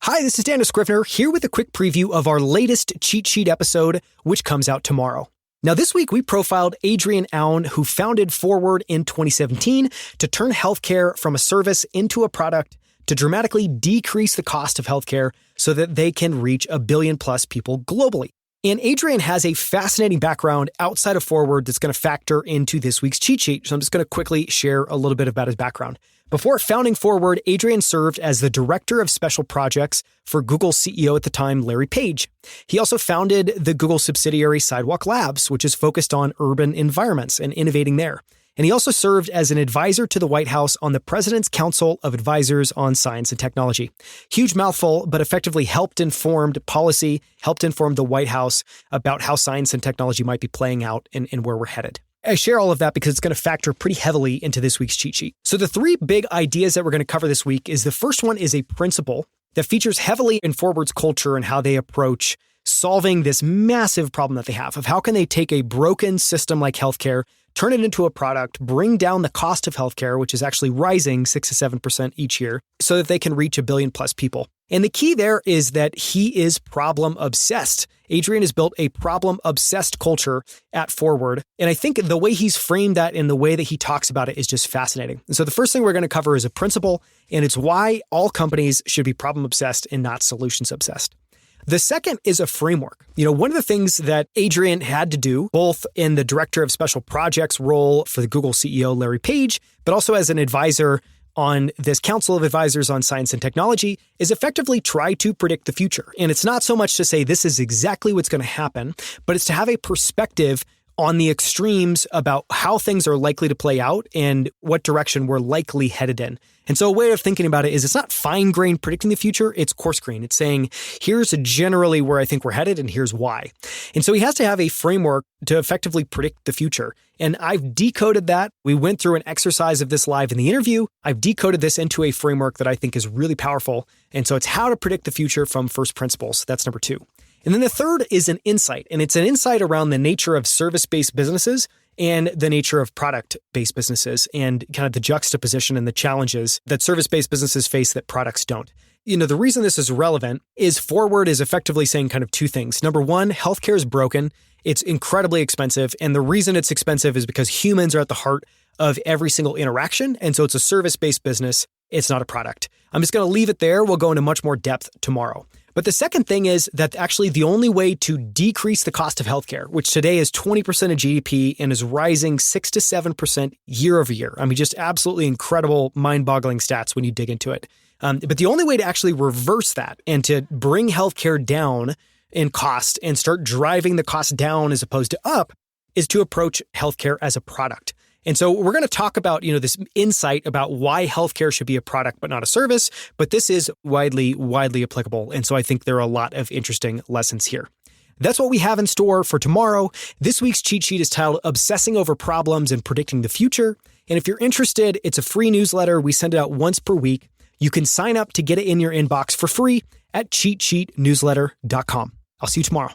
Hi, this is Dan Scrivner here with a quick preview of our latest cheat sheet episode, which comes out tomorrow. Now, this week we profiled Adrian Aoun, who founded Forward in 2017 to turn healthcare from a service into a product to dramatically decrease the cost of healthcare so that they can reach 1 billion plus people globally. And Adrian has a fascinating background outside of Forward that's going to factor into this week's cheat sheet. So I'm just going to quickly share a little bit about his background. Before founding Forward, Adrian served as the director of special projects for Google's CEO at the time, Larry Page. He also founded the Google subsidiary Sidewalk Labs, which is focused on urban environments and innovating there. And he also served as an advisor to the White House on the President's Council of Advisors on Science and Technology. Huge mouthful, but effectively helped inform the White House about how science and technology might be playing out and where we're headed. I share all of that because it's going to factor pretty heavily into this week's cheat sheet. So the three big ideas that we're going to cover this week is the first one is a principle that features heavily in Forward's culture and how they approach solving this massive problem that they have of how can they take a broken system like healthcare, turn it into a product, bring down the cost of healthcare, which is actually rising 6 to 7% each year, so that they can reach 1 billion plus people. And the key there is that he is problem obsessed. Adrian has built a problem obsessed culture at Forward. And I think the way he's framed that and the way that he talks about it is just fascinating. And so the first thing we're going to cover is a principle, and it's why all companies should be problem obsessed and not solutions obsessed. The second is a framework. One of the things that Adrian had to do, both in the director of special projects role for the Google CEO, Larry Page, but also as an advisor on this Council of Advisors on Science and Technology, is effectively try to predict the future. And it's not so much to say this is exactly what's going to happen, but it's to have a perspective on the extremes about how things are likely to play out and what direction we're likely headed in. And so a way of thinking about it is it's not fine-grained predicting the future, it's coarse-grained. It's saying, here's generally where I think we're headed and here's why. And so he has to have a framework to effectively predict the future. And I've decoded that. We went through an exercise of this live in the interview. I've decoded this into a framework that I think is really powerful. And so it's how to predict the future from first principles. That's number 2. And then the third is an insight, and it's an insight around the nature of service-based businesses and the nature of product-based businesses and kind of the juxtaposition and the challenges that service-based businesses face that products don't. The reason this is relevant is Forward is effectively saying kind of two things. Number one, healthcare is broken. It's incredibly expensive. And the reason it's expensive is because humans are at the heart of every single interaction. And so it's a service-based business. It's not a product. I'm just going to leave it there. We'll go into much more depth tomorrow. But the second thing is that actually the only way to decrease the cost of healthcare, which today is 20% of GDP and is rising 6 to 7% year over year. I mean, just absolutely incredible, mind-boggling stats when you dig into it. But the only way to actually reverse that and to bring healthcare down in cost and start driving the cost down as opposed to up is to approach healthcare as a product. And so we're going to talk about, this insight about why healthcare should be a product but not a service, but this is widely applicable. And so I think there are a lot of interesting lessons here. That's what we have in store for tomorrow. This week's cheat sheet is titled Obsessing Over Problems and Predicting the Future. And if you're interested, it's a free newsletter. We send it out once per week. You can sign up to get it in your inbox for free at cheatsheetnewsletter.com. I'll see you tomorrow.